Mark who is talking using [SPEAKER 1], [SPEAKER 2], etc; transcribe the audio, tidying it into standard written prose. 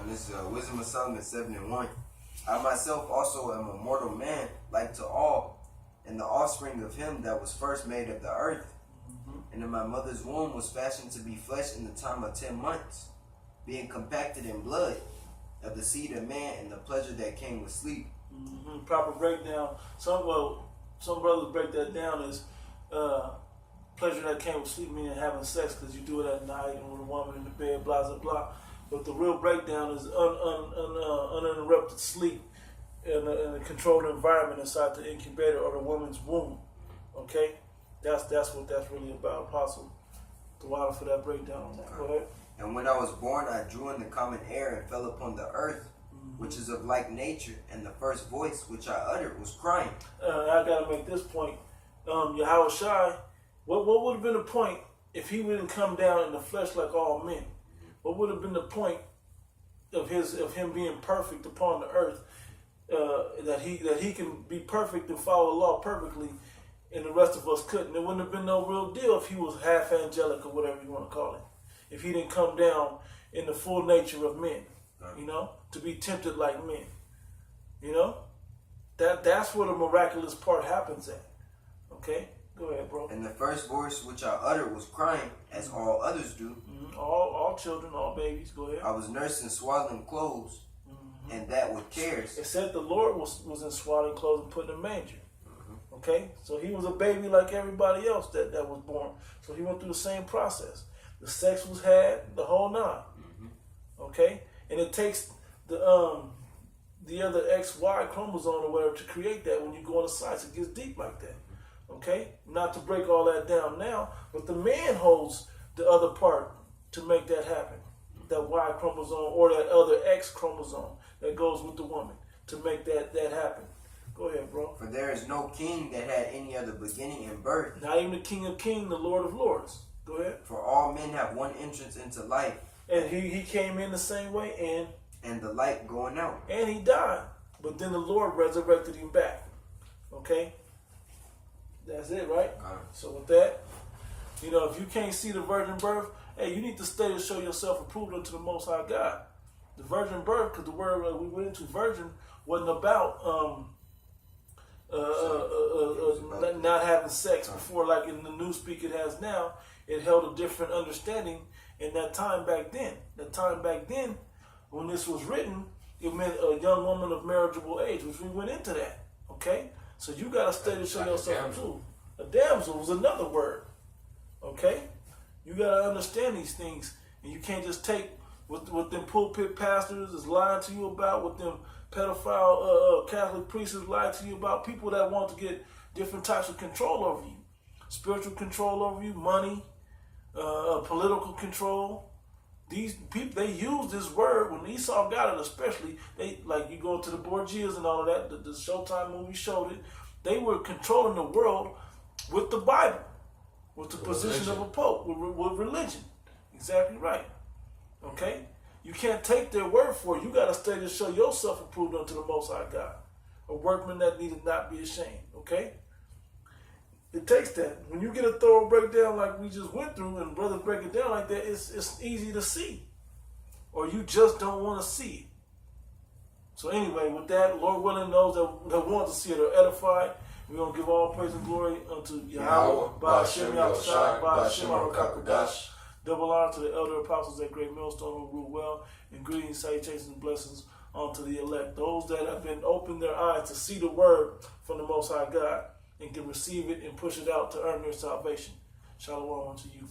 [SPEAKER 1] And this is Wisdom of Solomon 7:1. I myself also am a mortal man, like to all, and the offspring of him that was first made of the earth. And in my mother's womb was fashioned to be flesh in the time of 10 months, being compacted in blood of the seed of man and the pleasure that came with sleep.
[SPEAKER 2] Proper breakdown. Some brothers break that down as pleasure that came with sleep, meaning having sex because you do it at night and with a woman in the bed, blah, blah, blah. But the real breakdown is uninterrupted sleep in a controlled environment inside the incubator or the woman's womb. Okay? That's what that's really about. Apostle Tawada for that breakdown on that. Go ahead.
[SPEAKER 1] And when I was born, I drew in the common air and fell upon the earth, which is of like nature, and the first voice which I uttered was crying.
[SPEAKER 2] I gotta make this point. Yahweh Shai, what would have been the point if he wouldn't come down in the flesh like all men? What would have been the point of him being perfect upon the earth? That he can be perfect and follow the law perfectly, and the rest of us couldn't. It wouldn't have been no real deal if he was half angelic or whatever you want to call it. If he didn't come down in the full nature of men, to be tempted like men, that's where the miraculous part happens at. Okay, go ahead, bro.
[SPEAKER 1] And the first voice which I uttered was crying, as all others do.
[SPEAKER 2] All children, all babies. Go ahead.
[SPEAKER 1] I was nursed in swaddling clothes, and that with cares.
[SPEAKER 2] It said the Lord was in swaddling clothes and put in a manger. Okay, so he was a baby like everybody else that was born. So he went through the same process. The sex was had, the whole nine. Okay, and it takes the other XY chromosome or whatever to create that. When you go on the science, it gets deep like that. Okay, not to break all that down now, but the man holds the other part to make that happen. That Y chromosome or that other X chromosome that goes with the woman to make that happen. Go ahead, bro.
[SPEAKER 1] For there is no king that had any other beginning in birth.
[SPEAKER 2] Not even the King of Kings, the Lord of Lords. Go ahead.
[SPEAKER 1] For all men have one entrance into life.
[SPEAKER 2] And he came in the same way
[SPEAKER 1] and the light going out.
[SPEAKER 2] And he died. But then the Lord resurrected him back. Okay? That's it, right? So with that, if you can't see the virgin birth, hey, you need to study to show yourself approved unto the Most High God. The virgin birth, because the word we went into virgin wasn't about not having sex before, like in the new speak it has now. It held a different understanding in that time back then. That time back then, when this was written, it meant a young woman of marriageable age, which we went into that. Okay? So you got to study to show yourself approved. A damsel was another word. Okay? You got to understand these things, and you can't just take what them pulpit pastors is lying to you about, what them pedophile Catholic priests is lying to you about, people that want to get different types of control over you. Spiritual control over you, money, political control. These people, they use this word, when Esau got it especially, they, like you go to the Borgias and all of that, the Showtime movie showed it, they were controlling the world with the Bible, with the position of a pope, with religion. Exactly right. Okay? You can't take their word for it. You got to study to show yourself approved unto the Most High God. A workman that needed not be ashamed. Okay? It takes that. When you get a thorough breakdown like we just went through, and brothers break it down like that, it's easy to see. Or you just don't want to see it. So anyway, with that, Lord willing, those that want to see it are edified. We're going to give all praise and glory unto Yahweh, Ba'ashem Yahushai, Ba'ashem Arakakadash. Double honor to the elder apostles at Great Millstone who rule well, and greetings, salutations, and blessings unto the elect. Those that have been opened their eyes to see the word from the Most High God and can receive it and push it out to earn their salvation. Shalom unto you.